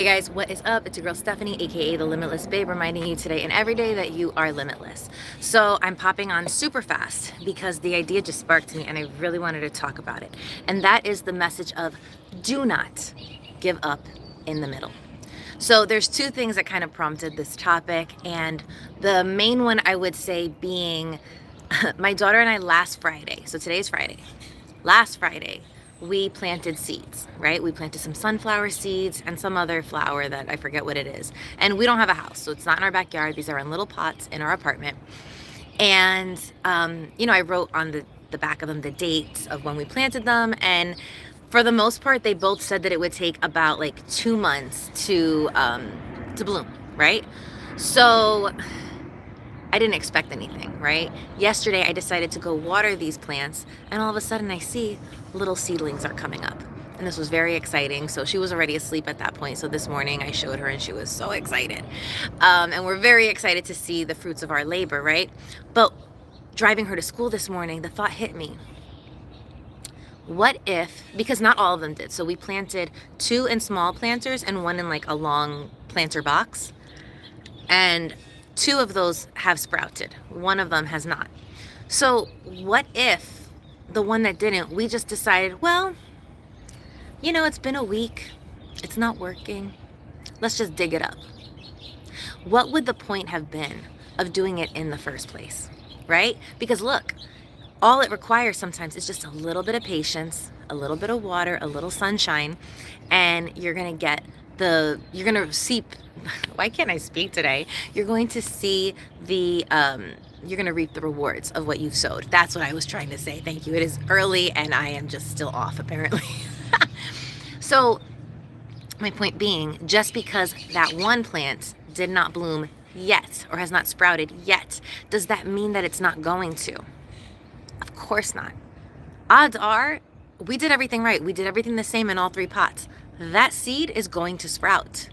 Hey guys, what is up? It's your girl Stephanie, aka the Limitless Babe, reminding you today and every day that you are limitless. So I'm popping on super fast because the idea just sparked me and I really wanted to talk about it. And that is the message of do not give up in the middle. So there's two things that kind of prompted this topic, and the main one I would say being my daughter and I last Friday. So today's Friday. Last Friday, we planted seeds, right? We planted some sunflower seeds and some other flower that I forget what it is. And we don't have a house, so it's not in our backyard. These are in little pots in our apartment. And, I wrote on the back of them the dates of when we planted them. And for the most part, they both said that it would take about like 2 months to bloom, right? So I didn't expect anything, right? Yesterday, I decided to go water these plants, and all of a sudden, I see little seedlings are coming up. And this was very exciting. So she was already asleep at that point. So this morning, I showed her, and she was so excited. And we're very excited to see the fruits of our labor, right? But driving her to school this morning, the thought hit me. What if, because not all of them did. So we planted 2 in small planters and 1 in like a long planter box. And 2 of those have sprouted. 1 of them has not. So what if the one that didn't, we just decided, well, it's been a week. It's not working. Let's just dig it up. What would the point have been of doing it in the first place, right? Because look, all it requires sometimes is just a little bit of patience, a little bit of water, a little sunshine, and you're going to see, why can't I speak today? You're going to see you're going to reap the rewards of what you've sowed. That's what I was trying to say. Thank you. It is early and I am just still off apparently. So my point being, just because that one plant did not bloom yet or has not sprouted yet, does that mean that it's not going to? Of course not. Odds are we did everything right. We did everything the same in all 3 pots. That seed is going to sprout.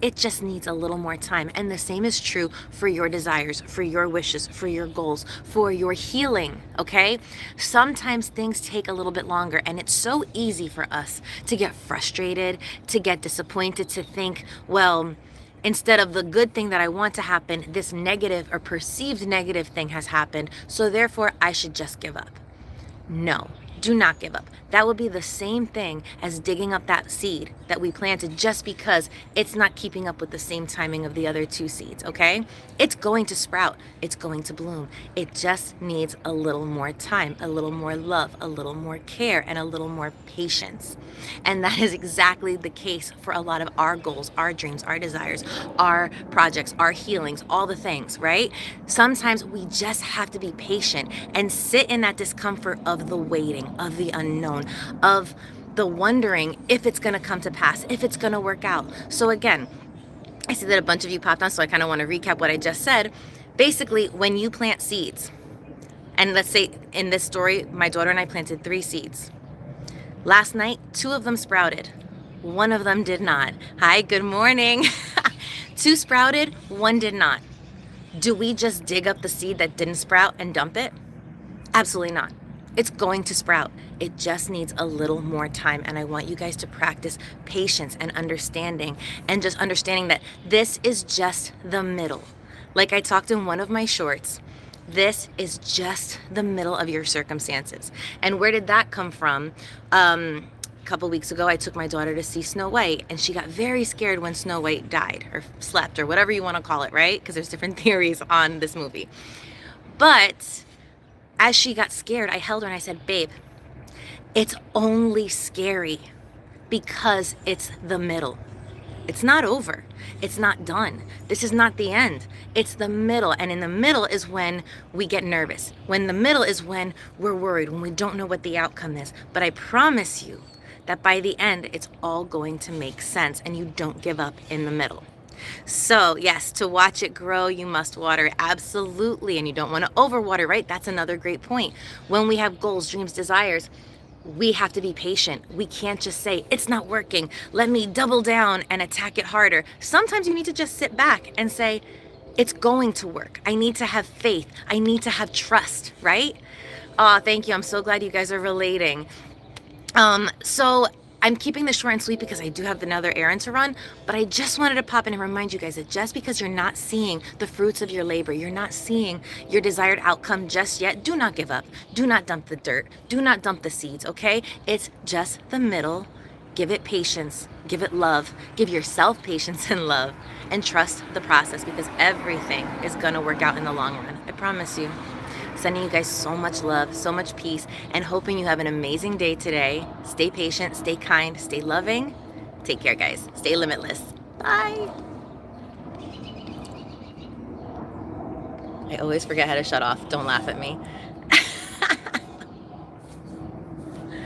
It just needs a little more time. And the same is true for your desires, for your wishes, for your goals, for your healing, okay? Sometimes things take a little bit longer, and it's so easy for us to get frustrated, to get disappointed, to think, well, instead of the good thing that I want to happen, this negative or perceived negative thing has happened, so therefore I should just give up. No, do not give up. That would be the same thing as digging up that seed that we planted just because it's not keeping up with the same timing of the other 2 seeds, okay? It's going to sprout. It's going to bloom. It just needs a little more time, a little more love, a little more care, and a little more patience. And that is exactly the case for a lot of our goals, our dreams, our desires, our projects, our healings, all the things, right? Sometimes we just have to be patient and sit in that discomfort of the waiting, of the unknown, of the wondering if it's going to come to pass, if it's going to work out. So again, I see that a bunch of you popped on, so I kind of want to recap what I just said. Basically, when you plant seeds, and let's say in this story, my daughter and I planted 3 seeds. Last night, 2 of them sprouted. 1 of them did not. Hi, good morning. 2 sprouted, 1 did not. Do we just dig up the seed that didn't sprout and dump it? Absolutely not. It's going to sprout. It just needs a little more time. And I want you guys to practice patience and understanding, and just understanding that this is just the middle. Like I talked in one of my shorts, this is just the middle of your circumstances. And where did that come from? A couple weeks ago, I took my daughter to see Snow White, and she got very scared when Snow White died or slept or whatever you want to call it, right? Because there's different theories on this movie. But as she got scared, I held her and I said, babe, it's only scary because it's the middle. It's not over. It's not done. This is not the end. It's the middle. And in the middle is when we get nervous. When the middle is when we're worried, when we don't know what the outcome is. But I promise you that by the end, it's all going to make sense and you don't give up in the middle. So yes, to watch it grow, you must water. Absolutely. And you don't want to overwater, right? That's another great point. When we have goals, dreams, desires, we have to be patient. We can't just say, it's not working. Let me double down and attack it harder. Sometimes you need to just sit back and say, it's going to work. I need to have faith. I need to have trust, right? Oh, thank you. I'm so glad you guys are relating. So I'm keeping this short and sweet because I do have another errand to run, but I just wanted to pop in and remind you guys that just because you're not seeing the fruits of your labor, you're not seeing your desired outcome just yet, do not give up. Do not dump the dirt. Do not dump the seeds, okay? It's just the middle. Give it patience, give it love, give yourself patience and love, and trust the process, because everything is gonna work out in the long run. I promise you. Sending you guys so much love, so much peace, and hoping you have an amazing day today. Stay patient, stay kind, stay loving. Take care, guys. Stay limitless. Bye. I always forget how to shut off. Don't laugh at me.